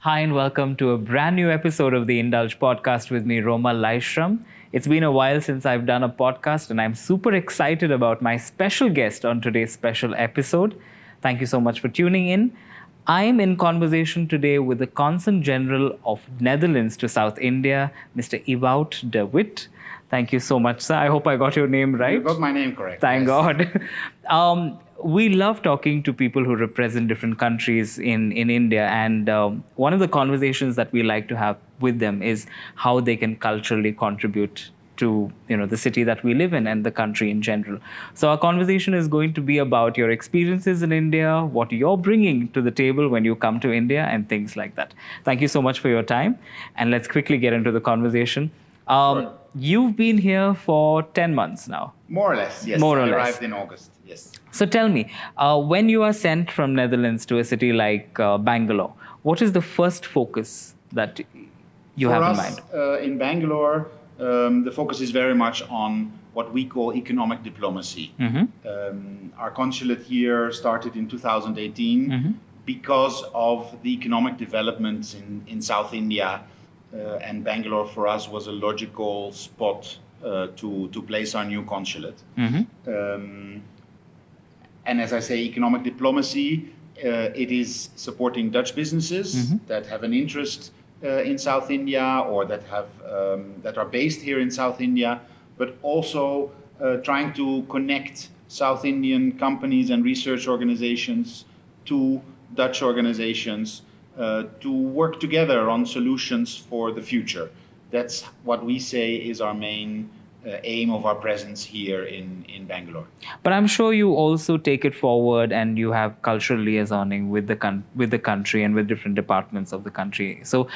Hi, and welcome to a brand new episode of the Indulge podcast with me, Roma Laishram. It's been a while since I've done a podcast, and I'm super excited about my special guest on today's special episode. Thank you so much for tuning in. I'm in conversation today with the Consul General of Netherlands to South India, Mr. Ewout de Wit. Thank you so much, sir. I hope I got your name right. You got my name correct. Thank yes. God. We love talking to people who represent different countries in India. And one of the conversations that we like to have with them is how they can culturally contribute to the city that we live in and the country in general. So our conversation is going to be about your experiences in India, what you're bringing to the table when you come to India, and things like that. Thank you so much for your time. And let's quickly get into the conversation. Sure. You've been here for 10 months now. More or less, yes. More or I less. arrived in August, yes. So tell me, when you are sent from Netherlands to a city like Bangalore, what is the first focus that you have in mind? For us, in Bangalore, the focus is very much on what we call economic diplomacy. Our consulate here started in 2018 because of the economic developments in South India. And Bangalore for us was a logical spot to place our new consulate. And as I say, economic diplomacy, it is supporting Dutch businesses that have an interest in South India or that are based here in South India, but also trying to connect South Indian companies and research organizations to Dutch organizations to work together on solutions for the future. That's what we say is our main aim of our presence here in Bangalore. But I'm sure you also take it forward and you have cultural liaisoning with the country and with different departments of the country. So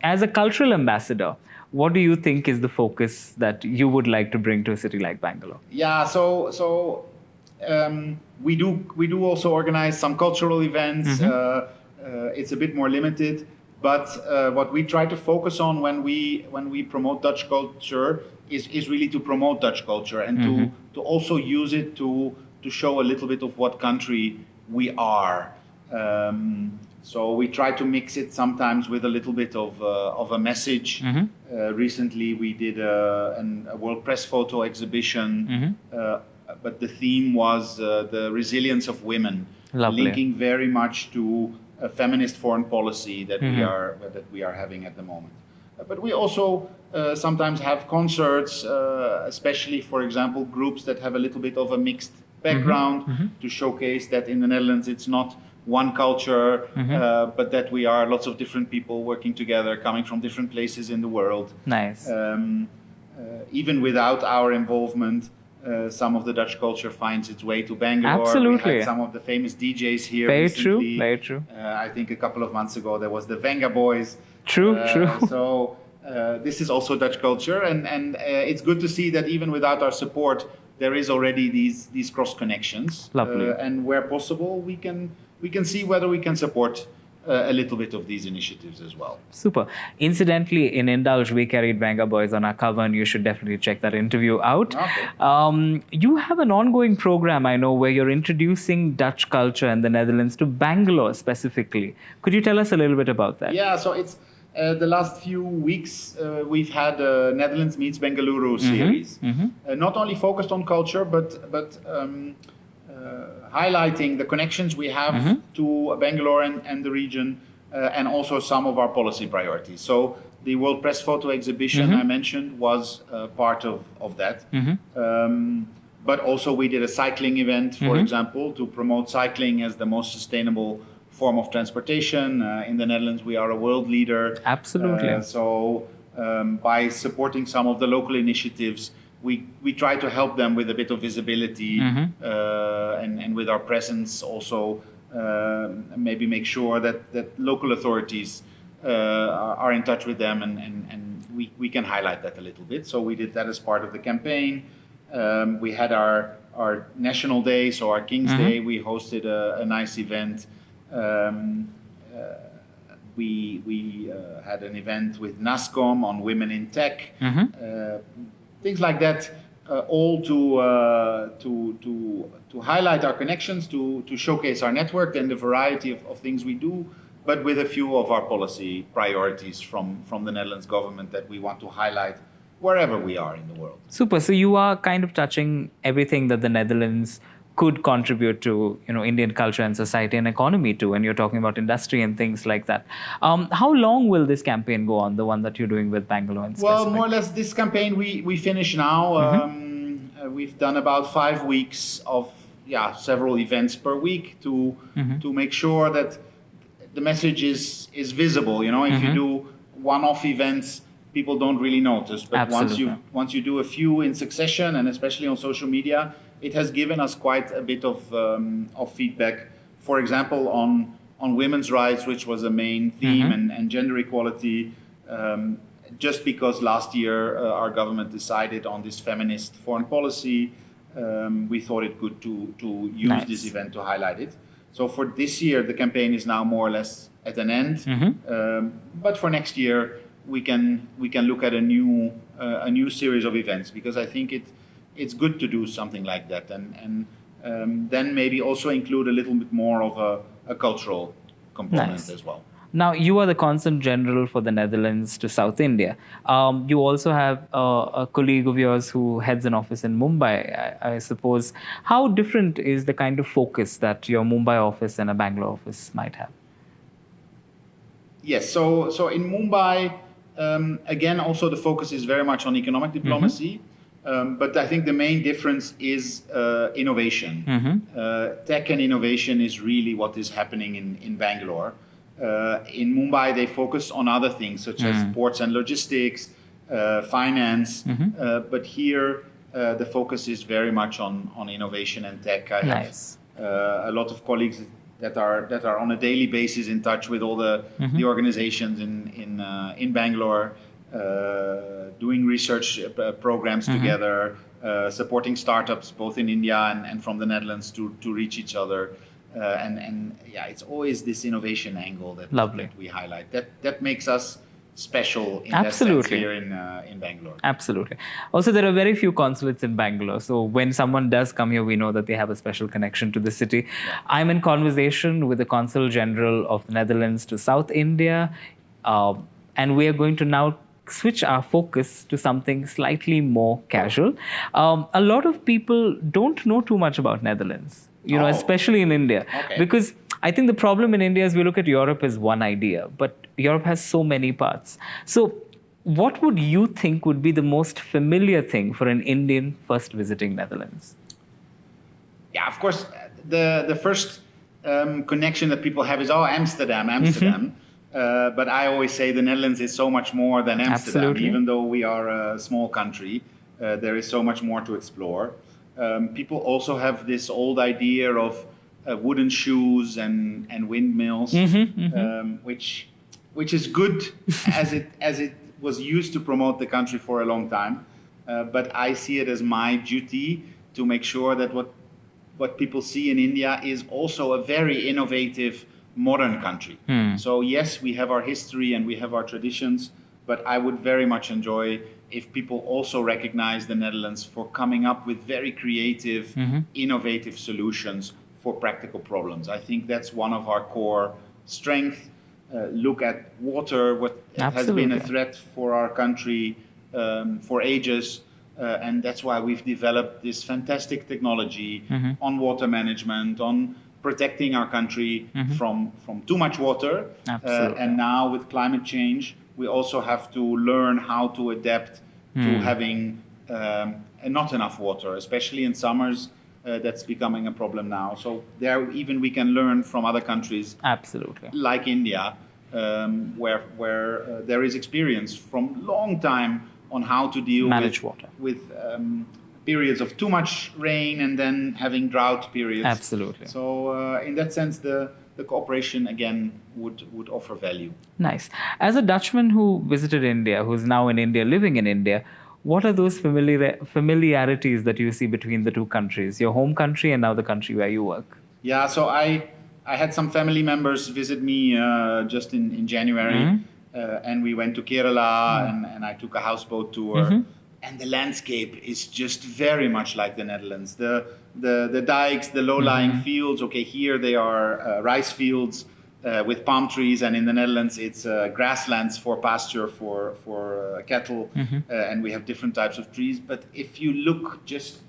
as a cultural ambassador, what do you think is the focus that you would like to bring to a city like Bangalore? Yeah, so we do also organize some cultural events. It's a bit more limited, but what we try to focus on when we promote Dutch culture is really to promote Dutch culture and to also use it to show a little bit of what country we are. So we try to mix it sometimes with a little bit of a message. Recently we did a World Press Photo exhibition, but the theme was the resilience of women, linking very much to a feminist foreign policy that we are having at the moment. But we also sometimes have concerts, especially, for example, groups that have a little bit of a mixed background to showcase that in the Netherlands it's not one culture, but that we are lots of different people working together, coming from different places in the world. Nice. Even without our involvement, some of the Dutch culture finds its way to Bangalore. Absolutely. We had some of the famous DJs here Very recently. true, very true. I think a couple of months ago there was the Venga Boys. True. So this is also Dutch culture, and it's good to see that even without our support, there is already these cross connections. Lovely. And where possible, we can see whether we can support a little bit of these initiatives as well. Super. Incidentally, in Indulge, we carried Venga Boys on our cover, and you should definitely check that interview out. Okay. You have an ongoing program, I know, where you're introducing Dutch culture in the Netherlands to Bangalore specifically. Could you tell us a little bit about that? Yeah, so it's the last few weeks we've had Netherlands Meets Bengaluru series, not only focused on culture, but highlighting the connections we have to Bangalore and the region, and also some of our policy priorities. So the World Press Photo exhibition I mentioned was part of that. But also we did a cycling event, for example, to promote cycling as the most sustainable form of transportation. In the Netherlands, we are a world leader. Absolutely. So by supporting some of the local initiatives, we try to help them with a bit of visibility and with our presence also maybe make sure that local authorities are in touch with them and we can highlight that a little bit. So we did that as part of the campaign. We had our National Day, so our King's Day. We hosted a nice event. We had an event with NASCOM on women in tech. Things like that, all to highlight our connections, to showcase our network and the variety of things we do, but with a few of our policy priorities from the Netherlands government that we want to highlight wherever we are in the world. Super. So you are kind of touching everything that the Netherlands could contribute to, Indian culture and society and economy too. And you're talking about industry and things like that. How long will this campaign go on? The one that you're doing with Bangalore in Well, specific? more or less, this campaign we finish now. We've done about 5 weeks of several events per week to make sure that the message is visible. If you do one-off events, people don't really notice. But once you do a few in succession, and especially on social media, it has given us quite a bit of feedback. For example, on women's rights, which was a main theme, and gender equality. Just because last year our government decided on this feminist foreign policy, we thought it good to use this event to highlight it. So for this year, the campaign is now more or less at an end. But for next year, we can look at a new series of events, because I think it's good to do something like that, and then maybe also include a little bit more of a cultural component as well. Now, you are the Consul General for the Netherlands to South India. You also have a colleague of yours who heads an office in Mumbai, I suppose. How different is the kind of focus that your Mumbai office and a Bangalore office might have? Yes, so in Mumbai, again, also the focus is very much on economic diplomacy. But I think the main difference is innovation. Tech and innovation is really what is happening in Bangalore. In Mumbai, they focus on other things such as ports and logistics, finance. But here, the focus is very much on innovation and tech. I have a lot of colleagues that are on a daily basis in touch with all the organizations in Bangalore, doing research programs together, supporting startups both in India and from the Netherlands to reach each other. And it's always this innovation angle that we highlight. That makes us special in that sense here in Bangalore. Absolutely. Also, there are very few consulates in Bangalore. So when someone does come here, we know that they have a special connection to the city. I'm in conversation with the Consul General of the Netherlands to South India. And we are going to now switch our focus to something slightly more casual. A lot of people don't know too much about Netherlands. Especially in India. Because I think the problem in India is we look at Europe as one idea, but Europe has so many parts. So what would you think would be the most familiar thing for an Indian first visiting Netherlands? Yeah, of course, the first connection that people have is, Amsterdam. But I always say the Netherlands is so much more than Amsterdam. Even though we are a small country, there is so much more to explore. People also have this old idea of wooden shoes and windmills, which is good as it was used to promote the country for a long time. But I see it as my duty to make sure that what people see in India is also a very innovative, modern country. So yes, we have our history and we have our traditions, but I would very much enjoy if people also recognize the Netherlands for coming up with very creative, innovative solutions for practical problems. I think that's one of our core strengths. Look at water, what has been a threat for our country for ages. And that's why we've developed this fantastic technology on water management, on protecting our country from too much water. And now with climate change, we also have to learn how to adapt to having not enough water, especially in summers. That's becoming a problem now. So there, even we can learn from other countries, like India, where there is experience from long time on how to deal with periods of too much rain and then having drought periods. So in that sense, the cooperation again would offer value. Nice. As a Dutchman who visited India, who's now in India, living in India, what are those familiarities that you see between the two countries, your home country and now the country where you work? Yeah, so I had some family members visit me just in January, and we went to Kerala and I took a houseboat tour. And the landscape is just very much like the Netherlands. The dikes, the low-lying fields. Okay, here they are rice fields. with palm trees, and in the Netherlands it's grasslands for pasture for cattle, and we have different types of trees. But if you look just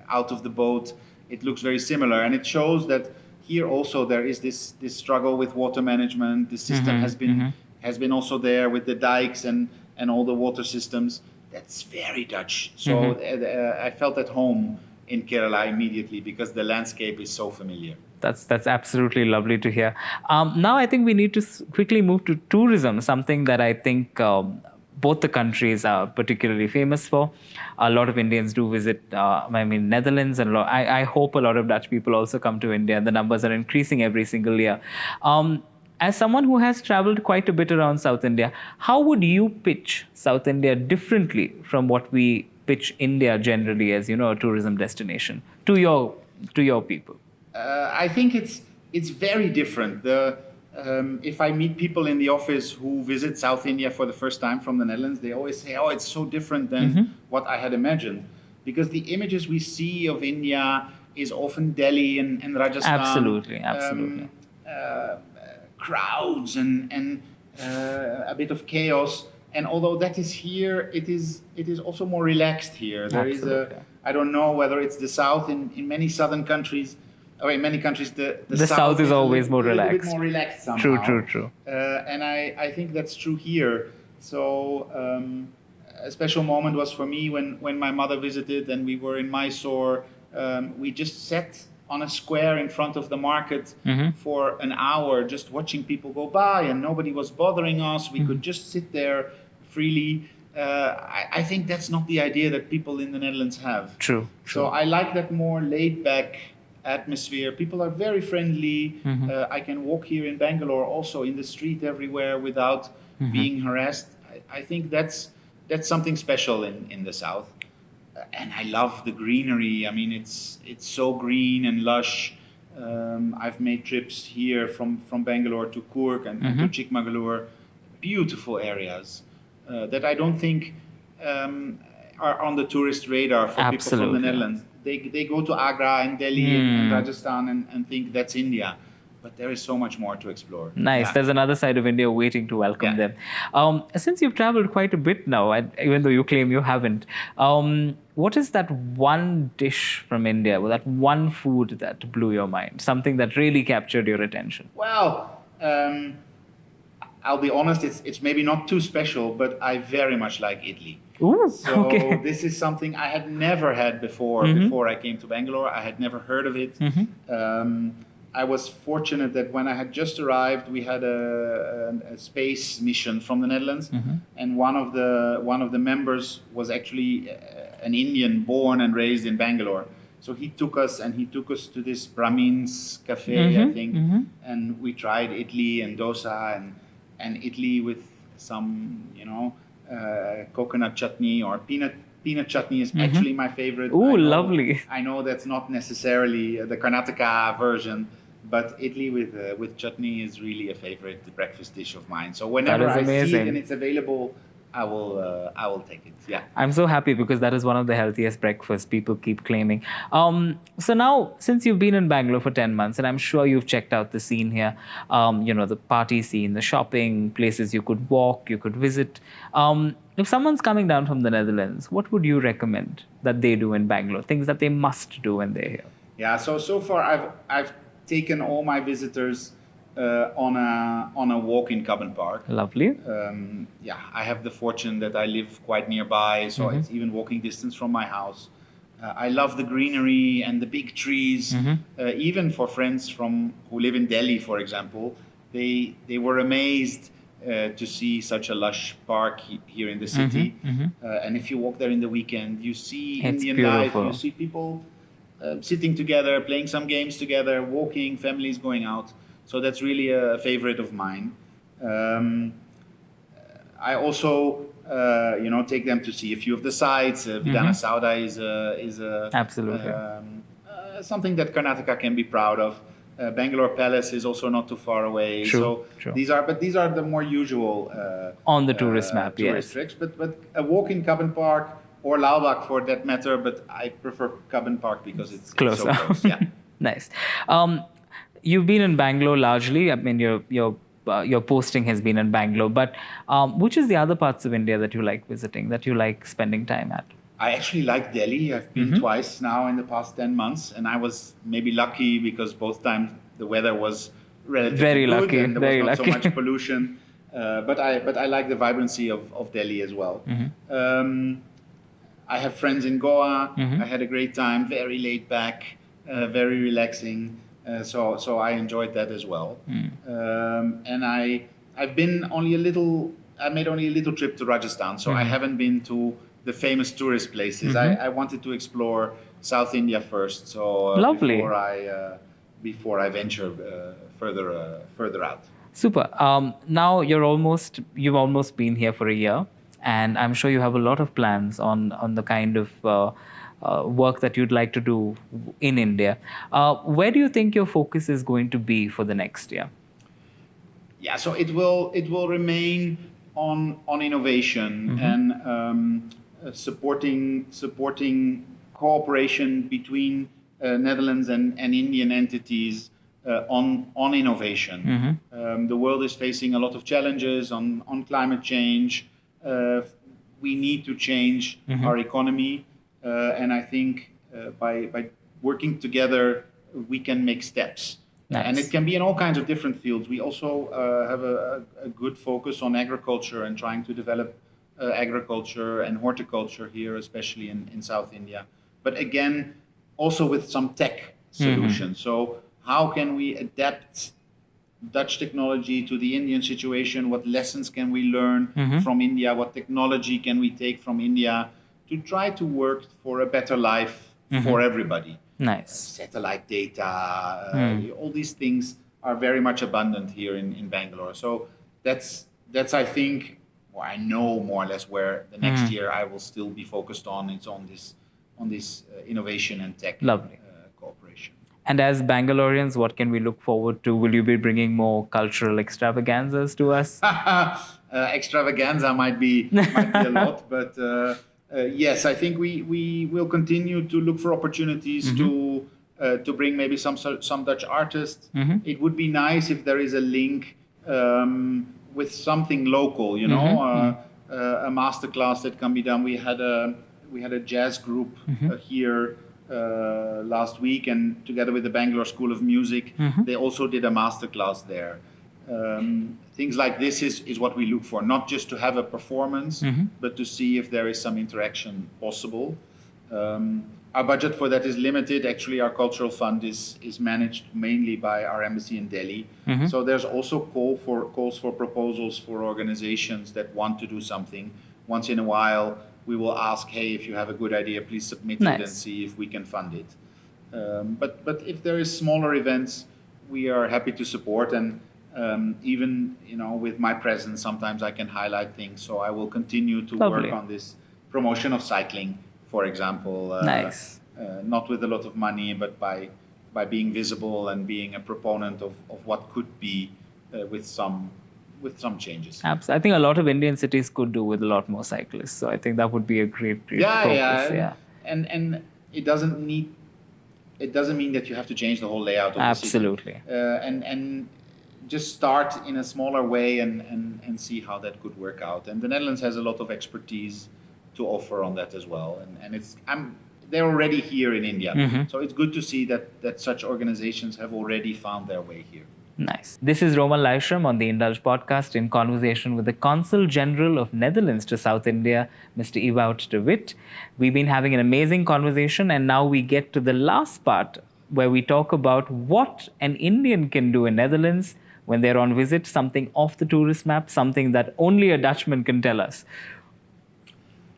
out of the boat, it looks very similar, and it shows that here also there is this struggle with water management. The system has been also there with the dikes and all the water systems. That's very Dutch. So I felt at home in Kerala immediately because the landscape is so familiar. That's absolutely lovely to hear. Now I think we need to quickly move to tourism, something that I think both the countries are particularly famous for. A lot of Indians do visit, Netherlands, and I hope a lot of Dutch people also come to India. The numbers are increasing every single year. As someone who has traveled quite a bit around South India, how would you pitch South India differently from what we pitch India generally as, a tourism destination to your people? I think it's very different. If I meet people in the office who visit South India for the first time from the Netherlands, they always say, "Oh, it's so different than what I had imagined," because the images we see of India is often Delhi and Rajasthan. Absolutely. Crowds and a bit of chaos. And although that is here, it is also more relaxed here. There Absolutely. I don't know whether it's the South in many southern countries. Or in many countries, the South is always more relaxed. A little bit more relaxed somehow. True. And I think that's true here. So a special moment was for me when my mother visited and we were in Mysore. We just sat on a square in front of the market for an hour, just watching people go by, and nobody was bothering us. We could just sit there freely. I think that's not the idea that people in the Netherlands have. True. So I like that more laid-back atmosphere. People are very friendly. I can walk here in Bangalore, also in the street everywhere, without being harassed. I think that's something special in the south. And I love the greenery. I mean, it's so green and lush. I've made trips here from Bangalore to Coorg and to Chikmagalur. Beautiful areas that I don't think are on the tourist radar for people from the Netherlands. They go to Agra and Delhi and Rajasthan and think that's India. But there is so much more to explore. Nice. Yeah. There's another side of India waiting to welcome them. Since you've traveled quite a bit now, even though you claim you haven't, what is that one dish from India, or that one food that blew your mind? Something that really captured your attention? Well, I'll be honest, it's maybe not too special, but I very much like idli. Ooh, so okay. This is something I had never had before I came to Bangalore. I had never heard of it. I was fortunate that when I had just arrived, we had a space mission from the Netherlands, and one of the members was actually an Indian born and raised in Bangalore. So he took us to this Brahmin's cafe, I think, and we tried idli and dosa and idli with some, coconut chutney or peanut chutney is actually my favorite. Ooh, lovely. I know that's not necessarily the Karnataka version, but idli with chutney is really a favorite breakfast dish of mine. So whenever I see it and it's available, I will take it. Yeah. I'm so happy because that is one of the healthiest breakfasts people keep claiming. So now, since you've been in Bangalore for 10 months, and I'm sure you've checked out the scene here, the party scene, the shopping, places you could walk, you could visit. If someone's coming down from the Netherlands, what would you recommend that they do in Bangalore? Things that they must do when they're here? Yeah. So far, I've taken all my visitors on a walk in Cubban Park. Lovely. I have the fortune that I live quite nearby, so it's even walking distance from my house. I love the greenery and the big trees. Even for friends who live in Delhi, for example, they were amazed to see such a lush park here in the city. And if you walk there in the weekend, you see Indian life. You see people sitting together, playing some games together, walking, families going out. So that's really a favorite of mine. I also, take them to see a few of the sites. Vidana Sauda is absolutely something that Karnataka can be proud of. Bangalore Palace is also not too far away. True. These are the more usual on the tourist map. Tourist tricks. But a walk in Cubban Park or Lalbagh for that matter. But I prefer Cubban Park because it's so close. Yeah. Nice. you've been in Bangalore largely. I mean, your posting has been in Bangalore, but which is the other parts of India that you like visiting, that you like spending time at? I actually like Delhi. I've been twice now in the past 10 months, and I was maybe lucky because both times the weather was relatively Very good lucky, and there very was not so lucky. much pollution. But I like the vibrancy of Delhi as well. I have friends in Goa. I had a great time, very laid back, very relaxing. So I enjoyed that as well. And I've been only a little. I made only a little trip to Rajasthan, so I haven't been to the famous tourist places. I wanted to explore South India first, so Lovely. before I venture further out. Super. Now you've almost been here for a year, and I'm sure you have a lot of plans on the kind of work that you'd like to do in India. Where do you think your focus is going to be for the next year? Yeah, so it will remain on innovation and supporting cooperation between Netherlands and Indian entities on innovation. The world is facing a lot of challenges on climate change. We need to change our economy, and I think by working together we can make steps. Nice. And it can be in all kinds of different fields. We also have a good focus on agriculture and trying to develop agriculture and horticulture here, especially in South India. But again, also with some tech solutions. So how can we adapt Dutch technology to the Indian situation? What lessons can we learn from India? What technology can we take from India to try to work for a better life for everybody? Nice. Satellite data, all these things are very much abundant here in Bangalore. So that's I think, or I know more or less where the next year I will still be focused on. It's on this innovation and tech cooperation. And as Bangaloreans, what can we look forward to? Will you be bringing more cultural extravaganzas to us? Extravaganza might be a lot, but yes, I think we will continue to look for opportunities to bring maybe some Dutch artists. It would be nice if there is a link with something local, a masterclass that can be done. We had a jazz group here last week, and together with the Bangalore School of Music, they also did a masterclass there. Things like this is what we look for, not just to have a performance, but to see if there is some interaction possible. Our budget for that is limited. Actually, our cultural fund is managed mainly by our embassy in Delhi. So there's also calls for proposals for organizations that want to do something. Once in a while, we will ask, hey, if you have a good idea, please submit it and see if we can fund it. But if there is smaller events, we are happy to support. And even with my presence, sometimes I can highlight things. So I will continue to work on this promotion of cycling, for example. Nice. Not with a lot of money, but by being visible and being a proponent of what could be with some changes. Absolutely. I think a lot of Indian cities could do with a lot more cyclists. So I think that would be a great focus. Yeah. And it doesn't mean that you have to change the whole layout of the city. Absolutely. And just start in a smaller way and see how that could work out. And the Netherlands has a lot of expertise to offer on that as well. And they're already here in India. So it's good to see that such organizations have already found their way here. Nice. This is Roman Leishram on the Indulge podcast in conversation with the Consul General of Netherlands to South India, Mr. Ewout de Wit. We've been having an amazing conversation, and now we get to the last part where we talk about what an Indian can do in Netherlands when they're on visit, something off the tourist map, something that only a Dutchman can tell us.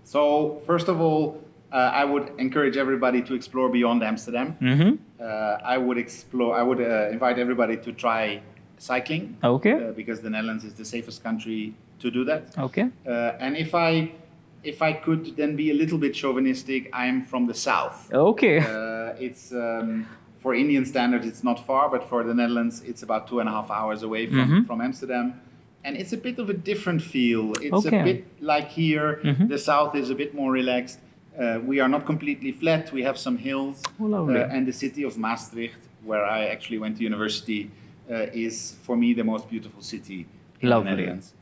So, first of all, I would encourage everybody to explore beyond Amsterdam. I would invite everybody to try cycling. Okay. Because the Netherlands is the safest country to do that. Okay. And if I could then be a little bit chauvinistic, I'm from the south. Okay. It's for Indian standards, it's not far, but for the Netherlands, it's about 2.5 hours away from Amsterdam. And it's a bit of a different feel. It's a bit like here. The south is a bit more relaxed. We are not completely flat. We have some hills. Lovely. And the city of Maastricht where I actually went to university, is for me the most beautiful city in Lovely. the Netherlands.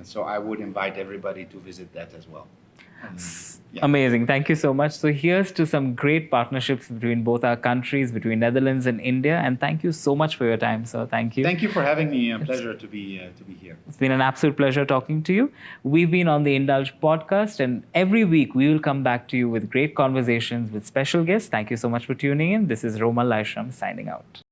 So I would invite everybody to visit that as well. Amazing. Thank you so much. So here's to some great partnerships between both our countries, between Netherlands and India. And thank you so much for your time, sir. Thank you. Thank you for having me. A pleasure to be here. It's been an absolute pleasure talking to you. We've been on the Indulge podcast, and every week we will come back to you with great conversations with special guests. Thank you so much for tuning in. This is Romal Laishram signing out.